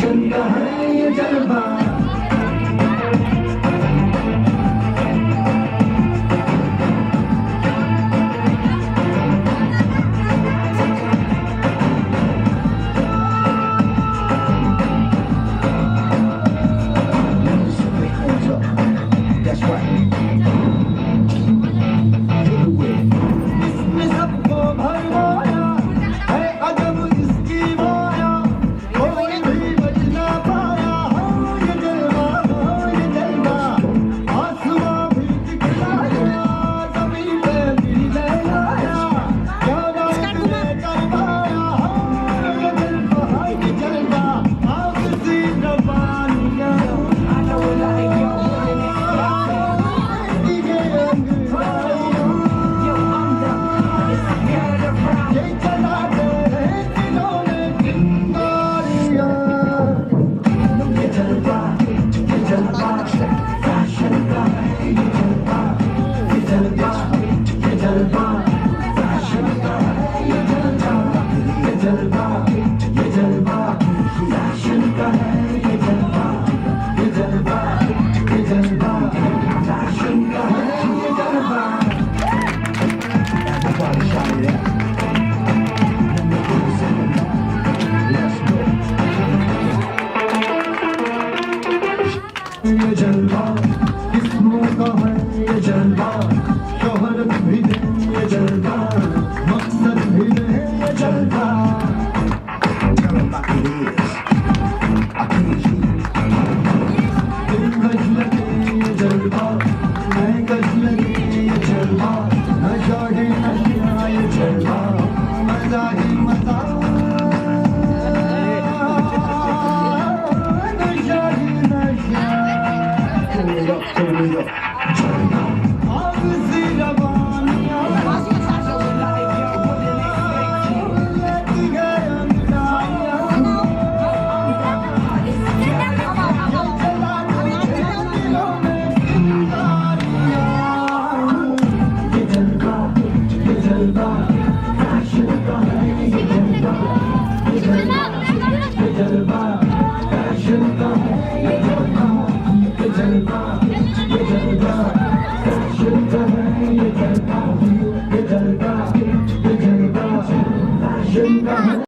fashion का है ये जलवा ये जलवा किस्मों का है ये जलवा शोहरत भी दे ये जलवा मकसद भी दे ये जलवा Tell them like it is I can't दिल कश लगे ये जलवा मैं कश लगे ये जलवा नशा ही नशा ये जलवा मजा ही मजा Fashion का है